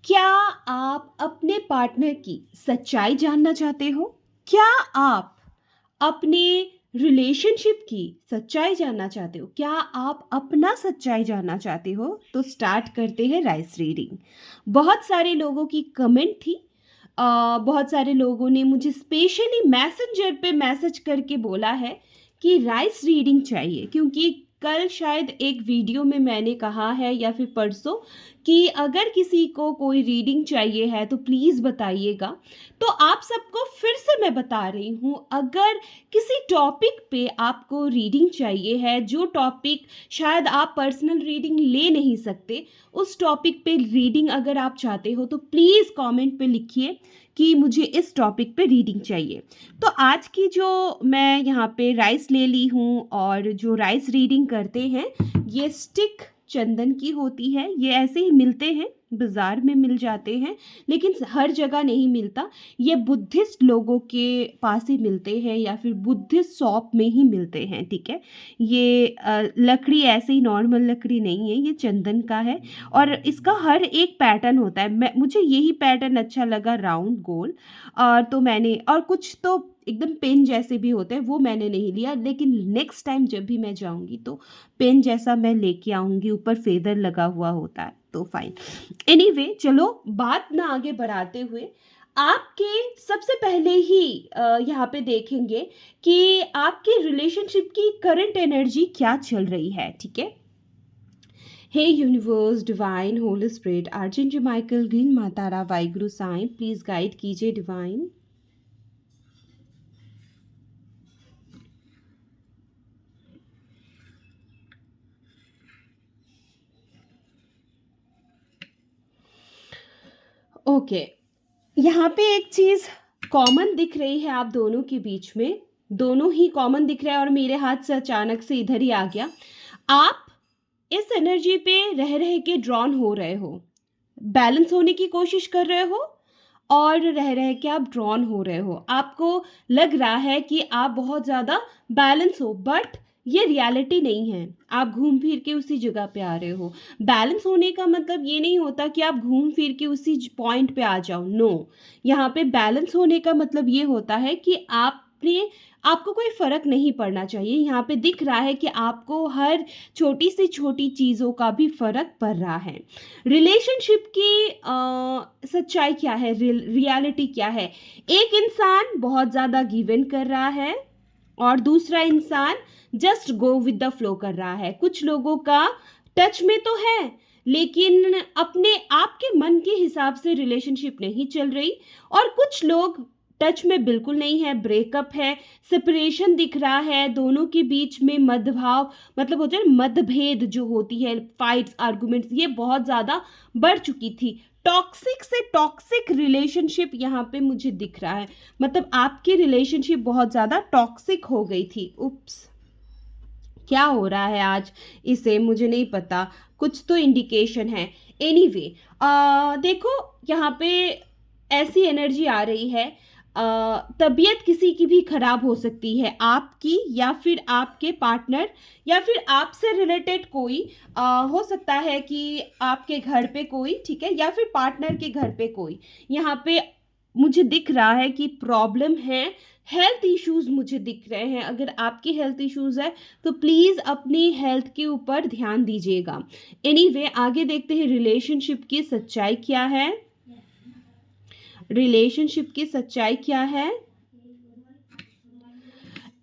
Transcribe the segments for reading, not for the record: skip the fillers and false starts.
क्या आप अपने पार्टनर की सच्चाई जानना चाहते हो? क्या आप अपने रिलेशनशिप की सच्चाई जानना चाहते हो? क्या आप अपना सच्चाई जानना चाहते हो? तो स्टार्ट करते हैं राइस रीडिंग। बहुत सारे लोगों की कमेंट थी। बहुत सारे लोगों ने मुझे स्पेशली मैसेंजर पे मैसेज करके बोला है कि राइस रीडिंग चाहिए, क्योंकि कल शायद एक वीडियो में मैंने कहा है या फिर परसों कि अगर किसी को कोई रीडिंग चाहिए है तो प्लीज़ बताइएगा। तो आप सबको फिर से मैं बता रही हूँ, अगर किसी टॉपिक पे आपको रीडिंग चाहिए है, जो टॉपिक शायद आप पर्सनल रीडिंग ले नहीं सकते, उस टॉपिक पे रीडिंग अगर आप चाहते हो तो प्लीज़ कमेंट पे लिखिए कि मुझे इस टॉपिक पे रीडिंग चाहिए। तो आज की जो मैं यहाँ पे राइस ले ली हूँ और जो राइस रीडिंग करते हैं, ये स्टिक चंदन की होती है। ये ऐसे ही मिलते हैं, बाज़ार में मिल जाते हैं, लेकिन हर जगह नहीं मिलता। ये बुद्धिस्ट लोगों के पास ही मिलते हैं या फिर बुद्धिस्ट शॉप में ही मिलते हैं, ठीक है। ये लकड़ी ऐसे ही नॉर्मल लकड़ी नहीं है, ये चंदन का है और इसका हर एक पैटर्न होता है। मुझे यही पैटर्न अच्छा लगा, राउंड गोल। और तो मैंने, और कुछ तो एकदम पेन जैसे भी होते हैं, वो मैंने नहीं लिया, लेकिन नेक्स्ट टाइम जब भी मैं जाऊंगी तो पेन जैसा मैं लेके आऊंगी, ऊपर फेदर लगा हुआ होता है तो फाइन। एनीवे, चलो बात ना आगे बढ़ाते हुए आपके सबसे पहले ही यहाँ पे देखेंगे कि आपके रिलेशनशिप की करंट एनर्जी क्या चल रही है, ठीक है। हे universe, divine, holy spirit, archangel Michael, green मातारा, वाहिगुरु साईं, प्लीज गाइड कीजिए डिवाइन। ओके, यहाँ पे एक चीज कॉमन दिख रही है आप दोनों के बीच में, दोनों ही कॉमन दिख रहा है और मेरे हाथ से अचानक से इधर ही आ गया। आप इस एनर्जी पे रह रह के ड्रॉन हो रहे हो, बैलेंस होने की कोशिश कर रहे हो और रह रह के आप ड्रॉन हो रहे हो। आपको लग रहा है कि आप बहुत ज़्यादा बैलेंस हो, बट ये रियलिटी नहीं है। आप घूम फिर के उसी जगह पे आ रहे हो। बैलेंस होने का मतलब ये नहीं होता कि आप घूम फिर के उसी पॉइंट पे आ जाओ, नो। यहाँ पे बैलेंस होने का मतलब ये होता है कि आपको कोई फर्क नहीं पड़ना चाहिए। यहाँ पे दिख रहा है कि आपको हर छोटी से छोटी चीज़ों का भी फर्क पड़ रहा है। रिलेशनशिप की सच्चाई क्या है, रियलिटी क्या है? एक इंसान बहुत ज़्यादा गिव इन कर रहा है और दूसरा इंसान just go with the flow कर रहा है। कुछ लोगों का टच में तो है, लेकिन अपने आप के मन के हिसाब से रिलेशनशिप नहीं चल रही, और कुछ लोग टच में बिल्कुल नहीं है, ब्रेकअप है, सेपरेशन दिख रहा है, दोनों के बीच में मतभाव, मतलब होता है मतभेद जो होती है, फाइट्स, आर्गुमेंट्स, ये बहुत ज़्यादा बढ़ चुकी थी। टॉक्सिक से टॉक्सिक रिलेशनशिप यहाँ पे मुझे दिख रहा है, मतलब आपकी रिलेशनशिप बहुत ज़्यादा टॉक्सिक हो गई थी। उप्स, क्या हो रहा है आज इसे मुझे नहीं पता, कुछ तो इंडिकेशन है। एनीवे, देखो यहाँ पे ऐसी एनर्जी आ रही है, तबीयत किसी की भी खराब हो सकती है, आपकी या फिर आपके पार्टनर या फिर आपसे रिलेटेड कोई, हो सकता है कि आपके घर पे कोई, ठीक है, या फिर पार्टनर के घर पे कोई। यहाँ पे मुझे दिख रहा है कि प्रॉब्लम है, हेल्थ इश्यूज मुझे दिख रहे हैं। अगर आपकी हेल्थ इश्यूज है तो प्लीज़ अपनी हेल्थ के ऊपर ध्यान दीजिएगा। एनीवे, आगे देखते हैं रिलेशनशिप की सच्चाई क्या है। रिलेशनशिप की सच्चाई क्या है?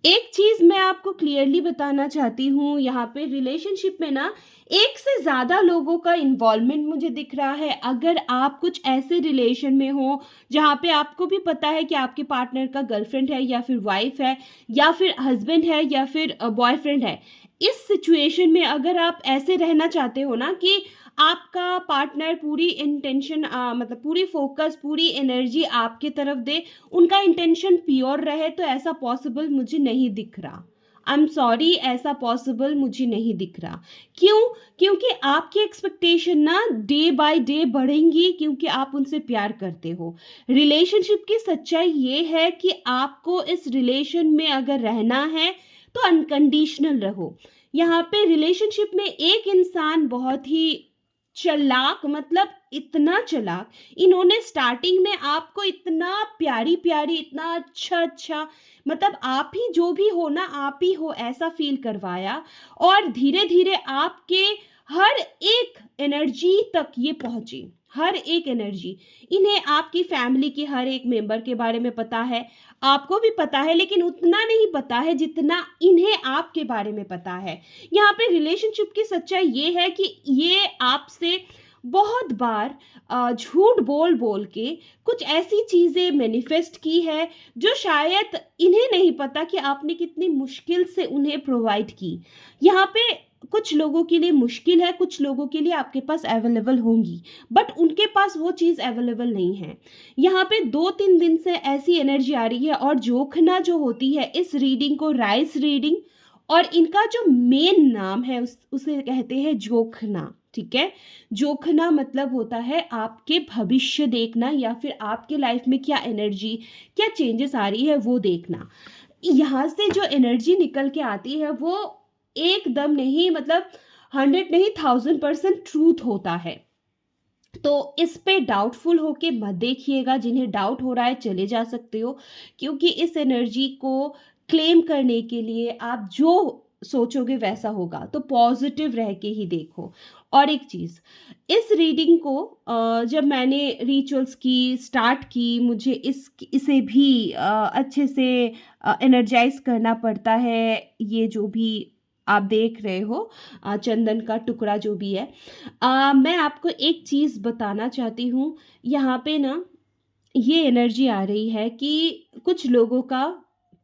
एक चीज मैं आपको क्लियरली बताना चाहती हूँ, यहाँ पे रिलेशनशिप में ना एक से ज्यादा लोगों का इन्वॉल्वमेंट मुझे दिख रहा है। अगर आप कुछ ऐसे रिलेशन में हो जहाँ पे आपको भी पता है कि आपके पार्टनर का गर्लफ्रेंड है या फिर वाइफ है या फिर हस्बैंड है या फिर बॉयफ्रेंड है, इस सिचुएशन में अगर आप ऐसे रहना चाहते हो ना कि आपका पार्टनर पूरी इंटेंशन, मतलब पूरी फोकस, पूरी एनर्जी आपके तरफ दे, उनका इंटेंशन प्योर रहे, तो ऐसा पॉसिबल मुझे नहीं दिख रहा। आई एम सॉरी, ऐसा पॉसिबल मुझे नहीं दिख रहा। क्यों? क्योंकि आपकी एक्सपेक्टेशन ना डे बाय डे बढ़ेंगी, क्योंकि आप उनसे प्यार करते हो। रिलेशनशिप की सच्चाई ये है कि आपको इस रिलेशन में अगर रहना है तो अनकंडीशनल रहो। यहाँ पे रिलेशनशिप में एक इंसान बहुत ही चालाक, मतलब इतना चालाक, इन्होंने स्टार्टिंग में आपको इतना प्यारी-प्यारी, इतना अच्छा-अच्छा, मतलब आप ही जो भी हो ना, आप ही हो ऐसा फ़ील करवाया और धीरे-धीरे आपके हर एक एनर्जी तक ये पहुँचे, हर एक एनर्जी। इन्हें आपकी फैमिली के हर एक मेंबर के बारे में पता है, आपको भी पता है, लेकिन उतना नहीं पता है जितना इन्हें आपके बारे में पता है। यहाँ पे रिलेशनशिप की सच्चाई ये है कि ये आपसे बहुत बार झूठ बोल-बोल के कुछ ऐसी चीज़ें मैनिफेस्ट की है, जो शायद इन्हें नहीं पता कि आपने कितनी मुश्किल से उन्हें प्रोवाइड की। यहाँ पे कुछ लोगों के लिए मुश्किल है, कुछ लोगों के लिए आपके पास अवेलेबल होंगी, बट उनके पास वो चीज़ अवेलेबल नहीं है। यहाँ पे 2-3 दिन से ऐसी एनर्जी आ रही है और जोखना जो होती है, इस रीडिंग को राइस रीडिंग, और इनका जो मेन नाम है उसे कहते हैं जोखना, ठीक है? जोखना मतलब होता है आपके भविष्य देखना, या फिर आपके लाइफ में क्या एनर्जी, क्या चेंजेस आ रही है वो देखना। यहाँ से जो एनर्जी निकल के आती है वो एकदम नहीं, मतलब 100 नहीं, 1000% ट्रूथ होता है। तो इस पे डाउटफुल होके मत देखिएगा, जिन्हें डाउट हो रहा है चले जा सकते हो, क्योंकि इस एनर्जी को क्लेम करने के लिए आप जो सोचोगे वैसा होगा, तो पॉजिटिव रह के ही देखो। और एक चीज़, इस रीडिंग को जब मैंने रिचुअल्स की स्टार्ट की, मुझे इसे भी अच्छे से एनर्जाइज करना पड़ता है। ये जो भी आप देख रहे हो, चंदन का टुकड़ा जो भी है, मैं आपको एक चीज़ बताना चाहती हूँ। यहाँ पे ना ये एनर्जी आ रही है कि कुछ लोगों का,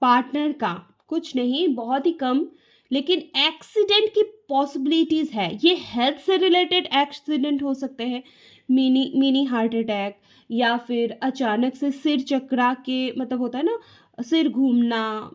पार्टनर का, कुछ नहीं बहुत ही कम, लेकिन एक्सीडेंट की पॉसिबिलिटीज़ है। ये हेल्थ से रिलेटेड एक्सीडेंट हो सकते हैं, मिनी मिनी हार्ट अटैक, या फिर अचानक से सिर चकरा के, मतलब होता है ना, सिर घूमना,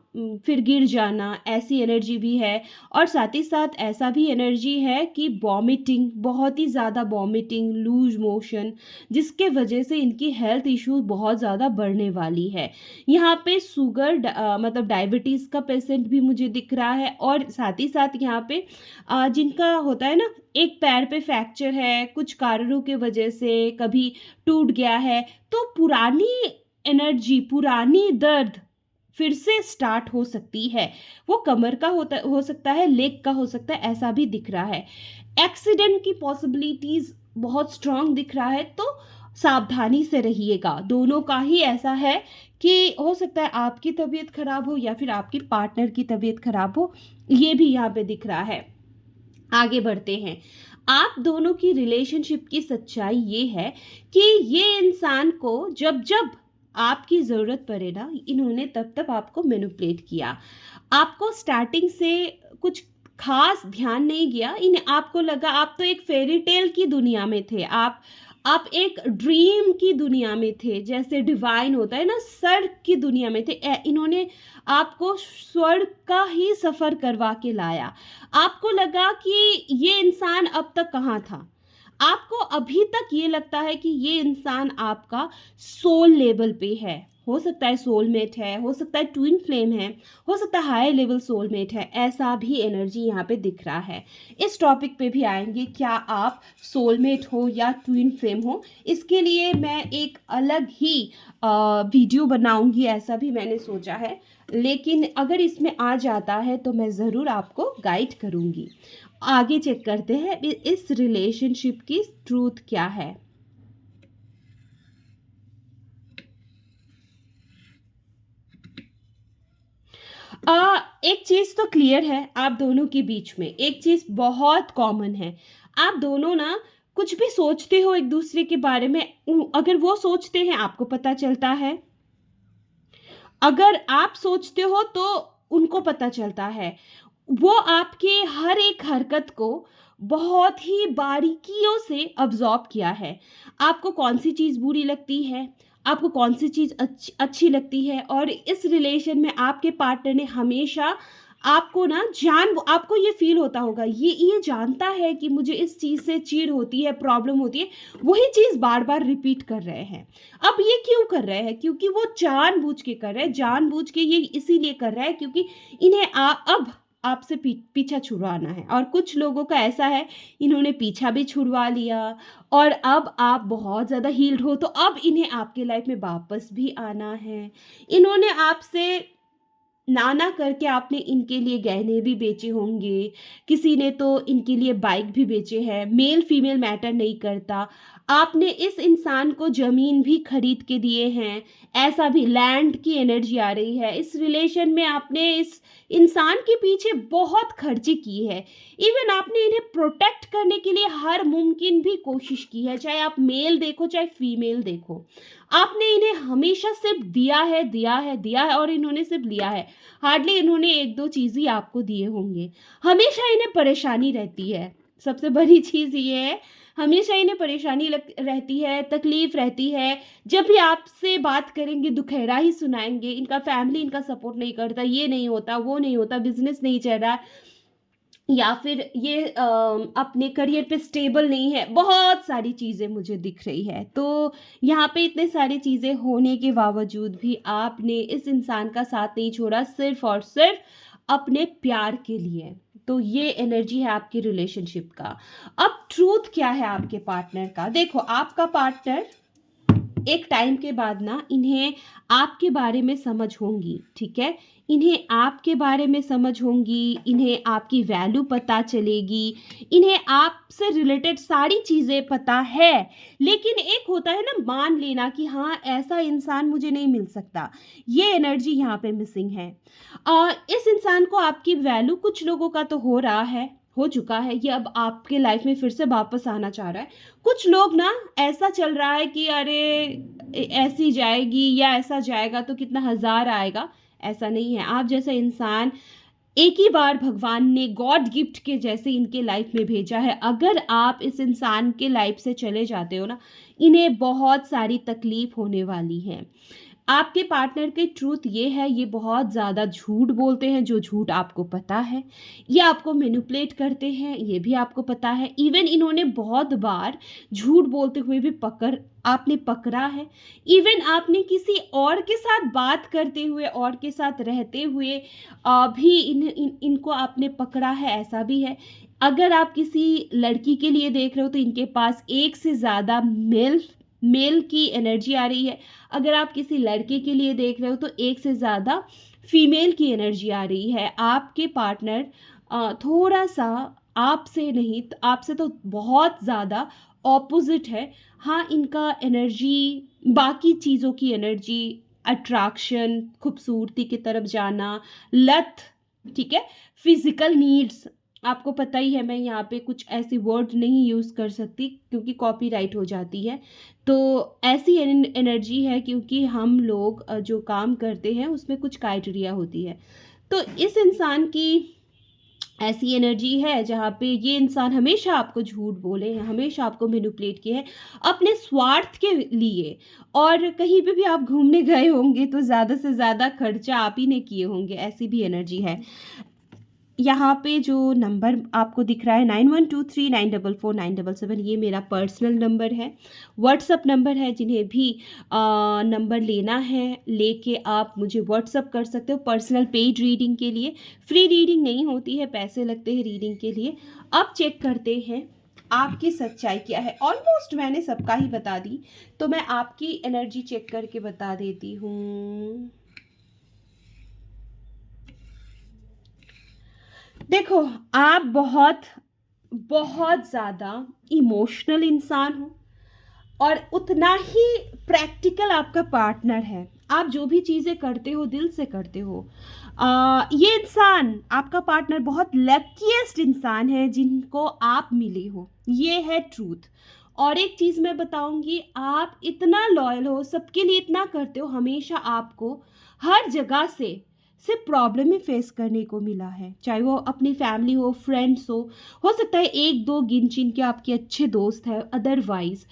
फिर गिर जाना, ऐसी एनर्जी भी है। और साथ ही साथ ऐसा भी एनर्जी है कि वॉमिटिंग, बहुत ही ज़्यादा वॉमिटिंग, लूज मोशन, जिसके वजह से इनकी हेल्थ इश्यूज बहुत ज़्यादा बढ़ने वाली है। यहाँ पे मतलब डायबिटीज़ का पेशेंट भी मुझे दिख रहा है, और साथ ही साथ यहाँ पे जिनका होता है ना, एक पैर पे फ्रैक्चर है, कुछ कारणों की वजह से कभी टूट गया है, तो पुरानी एनर्जी, पुरानी दर्द फिर से स्टार्ट हो सकती है। वो कमर का हो सकता है, लेग का हो सकता है, ऐसा भी दिख रहा है। एक्सीडेंट की पॉसिबिलिटीज़ बहुत स्ट्रॉन्ग दिख रहा है, तो सावधानी से रहिएगा। दोनों का ही ऐसा है कि हो सकता है आपकी तबीयत खराब हो या फिर आपकी पार्टनर की तबीयत खराब हो, ये भी यहाँ पे दिख रहा है। आगे बढ़ते हैं। आप दोनों की रिलेशनशिप की सच्चाई ये है कि ये इंसान को जब जब आपकी ज़रूरत पड़े ना, इन्होंने तब तब आपको मैनिपुलेट किया। आपको स्टार्टिंग से कुछ खास ध्यान नहीं गया, इन्हें आपको लगा आप तो एक फेरी टेल की दुनिया में थे, आप एक ड्रीम की दुनिया में थे, जैसे डिवाइन होता है ना, स्वर्ग की दुनिया में थे। इन्होंने आपको स्वर्ग का ही सफ़र करवा के लाया। आपको लगा कि ये इंसान अब तक कहाँ था। आपको अभी तक ये लगता है कि ये इंसान आपका सोल लेवल पे है। हो सकता है सोलमेट है, हो सकता है ट्विन फ्लेम है, हो सकता है हाई लेवल सोलमेट है, ऐसा भी एनर्जी यहाँ पे दिख रहा है। इस टॉपिक पे भी आएंगे, क्या आप सोलमेट हो या ट्विन फ्लेम हो, इसके लिए मैं एक अलग ही वीडियो बनाऊंगी, ऐसा भी मैंने सोचा है। लेकिन अगर इसमें आ जाता है तो मैं ज़रूर आपको गाइड करूंगी। आगे चेक करते हैं इस रिलेशनशिप की ट्रूथ क्या है। एक चीज़ तो क्लियर है आप दोनों के बीच में, एक चीज़ बहुत कॉमन है। आप दोनों ना कुछ भी सोचते हो एक दूसरे के बारे में, अगर वो सोचते हैं आपको पता चलता है, अगर आप सोचते हो तो उनको पता चलता है। वो आपके हर एक हरकत को बहुत ही बारीकियों से ऑब्ज़र्व किया है। आपको कौन-सी चीज़ बुरी लगती है, आपको कौन-सी चीज़ अच्छी लगती है, और इस रिलेशन में आपके पार्टनर ने हमेशा आपको ना आपको ये फ़ील होता होगा, ये जानता है कि मुझे इस चीज़ से चिढ़ होती है, प्रॉब्लम होती है, वही चीज़ बार-बार रिपीट कर रहे हैं। अब ये क्यों कर रहे हैं? क्योंकि वो जानबूझ के कर रहे हैं, जानबूझ के ये इसीलिए कर रहा है क्योंकि इन्हें अब आपसे पीछा छुड़वाना है। और कुछ लोगों का ऐसा है, इन्होंने पीछा भी छुड़वा लिया और अब आप बहुत ज़्यादा हील्ड हो, तो अब इन्हें आपके लाइफ में वापस भी आना है। इन्होंने आपसे ना करके आपने इनके लिए गहने भी बेचे होंगे, किसी ने तो इनके लिए बाइक भी बेचे हैं, मेल फीमेल मैटर नहीं करता। आपने इस इंसान को ज़मीन भी खरीद के दिए हैं, ऐसा भी लैंड की एनर्जी आ रही है। इस रिलेशन में आपने इस इंसान के पीछे बहुत खर्चे की है। इवन आपने इन्हें प्रोटेक्ट करने के लिए हर मुमकिन भी कोशिश की है, चाहे आप मेल देखो चाहे फीमेल देखो। आपने इन्हें हमेशा सिर्फ दिया है, दिया है, दिया है और इन्होंने सिर्फ लिया है। हार्डली इन्होंने 1-2 चीज़ ही आपको दिए होंगे। हमेशा इन्हें परेशानी रहती है, सबसे बड़ी चीज़ ये है, हमेशा इन्हें परेशानी रहती है, तकलीफ़ रहती है। जब भी आपसे बात करेंगे दुखहरा ही सुनाएँगे, इनका फैमिली इनका सपोर्ट नहीं करता, ये नहीं होता, वो नहीं होता, बिज़नेस नहीं चल रहा या फिर ये अपने करियर पे स्टेबल नहीं है, बहुत सारी चीज़ें मुझे दिख रही है। तो यहाँ पे इतने सारी चीज़ें होने के बावजूद भी आपने इस इंसान का साथ नहीं छोड़ा, सिर्फ़ और सिर्फ़ अपने प्यार के लिए। तो ये एनर्जी है आपकी रिलेशनशिप का। अब ट्रूथ क्या है आपके पार्टनर का? देखो, आपका पार्टनर एक टाइम के बाद ना इन्हें आपके बारे में समझ होंगी, ठीक है? इन्हें आपके बारे में समझ होंगी, इन्हें आपकी वैल्यू पता चलेगी, इन्हें आपसे रिलेटेड सारी चीज़ें पता है। लेकिन एक होता है ना मान लेना कि हाँ, ऐसा इंसान मुझे नहीं मिल सकता, ये एनर्जी यहाँ पे मिसिंग है। इस इंसान को आपकी वैल्यू, कुछ लोगों का तो हो रहा है, हो चुका है, ये अब आपके लाइफ में फिर से वापस आना चाह रहा है। कुछ लोग ना ऐसा चल रहा है कि अरे ऐसी जाएगी या ऐसा जाएगा तो कितना हज़ार आएगा, ऐसा नहीं है। आप जैसा इंसान एक ही बार भगवान ने गॉड गिफ्ट के जैसे इनके लाइफ में भेजा है। अगर आप इस इंसान के लाइफ से चले जाते हो ना, इन्हें बहुत सारी तकलीफ होने वाली है। आपके पार्टनर की ट्रूथ ये है, ये बहुत ज़्यादा झूठ बोलते हैं, जो झूठ आपको पता है। ये आपको मैनिपुलेट करते हैं, ये भी आपको पता है। इवन इन्होंने बहुत बार झूठ बोलते हुए भी आपने पकड़ा है। इवन आपने किसी और के साथ बात करते हुए, और के साथ रहते हुए भी इनको आपने पकड़ा है, ऐसा भी है। अगर आप किसी लड़की के लिए देख रहे हो तो इनके पास एक से ज़्यादा मेल की एनर्जी आ रही है। अगर आप किसी लड़के के लिए देख रहे हो तो एक से ज़्यादा फीमेल की एनर्जी आ रही है। आपके पार्टनर थोड़ा-सा आपसे नहीं, आपसे तो बहुत ज़्यादा ऑपोज़िट है। हाँ, इनका एनर्जी, बाकी चीज़ों की एनर्जी, अट्रैक्शन, खूबसूरती की तरफ जाना, लत, ठीक है? फ़िज़िकल नीड्स, आपको पता ही है मैं यहाँ पे कुछ ऐसे वर्ड नहीं यूज़ कर सकती क्योंकि कॉपीराइट हो जाती है। तो ऐसी एनर्जी है क्योंकि हम लोग जो काम करते हैं उसमें कुछ क्राइटेरिया होती है। तो इस इंसान की ऐसी एनर्जी है जहाँ पे ये इंसान हमेशा आपको झूठ बोले हैं, हमेशा आपको मैनिपुलेट किए हैं अपने स्वार्थ के लिए। और कहीं पे भी आप घूमने गए होंगे तो ज़्यादा से ज़्यादा खर्चा आप ही ने किए होंगे, ऐसी भी एनर्जी है। यहाँ पे जो नंबर आपको दिख रहा है 9123944977, ये मेरा पर्सनल नंबर है, व्हाट्सअप नंबर है। जिन्हें भी नंबर लेना है लेके आप मुझे व्हाट्सअप कर सकते हो पर्सनल पेड रीडिंग के लिए। फ्री रीडिंग नहीं होती है, पैसे लगते हैं रीडिंग के लिए। अब चेक करते हैं आपकी सच्चाई क्या है। ऑलमोस्ट मैंने सबका ही बता दी, तो मैं आपकी एनर्जी चेक करके बता देती हूँ। देखो, आप बहुत बहुत ज़्यादा इमोशनल इंसान हो और उतना ही प्रैक्टिकल आपका पार्टनर है। आप जो भी चीज़ें करते हो दिल से करते हो। ये इंसान, आपका पार्टनर, बहुत लकीएस्ट इंसान है जिनको आप मिले हो, ये है ट्रूथ। और एक चीज़ मैं बताऊंगी, आप इतना लॉयल हो, सबके लिए इतना करते हो, हमेशा आपको हर जगह से सिर्फ प्रॉब्लम ही फेस करने को मिला है, चाहे वो अपनी फैमिली हो, फ्रेंड्स हो सकता है एक दो गिन चिन के आपके अच्छे दोस्त हैं, अदरवाइज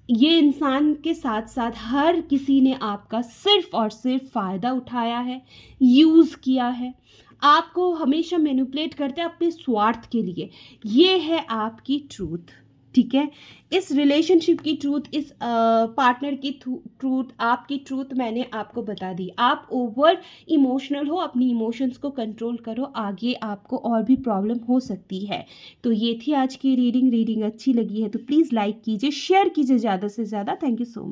ये इंसान के साथ साथ हर किसी ने आपका सिर्फ और सिर्फ फ़ायदा उठाया है, यूज़ किया है, आपको हमेशा मैनिपुलेट करते हैं अपने स्वार्थ के लिए। ये है आपकी ट्रूथ। ठीक है। इस रिलेशनशिप की ट्रूथ, इस पार्टनर की ट्रूथ, आपकी ट्रूथ मैंने आपको बता दी। आप ओवर इमोशनल हो, अपनी इमोशंस को कंट्रोल करो, आगे आपको और भी प्रॉब्लम हो सकती है। तो ये थी आज की रीडिंग। रीडिंग अच्छी लगी है तो प्लीज़ लाइक कीजिए, शेयर कीजिए ज़्यादा से ज़्यादा। Thank you so much.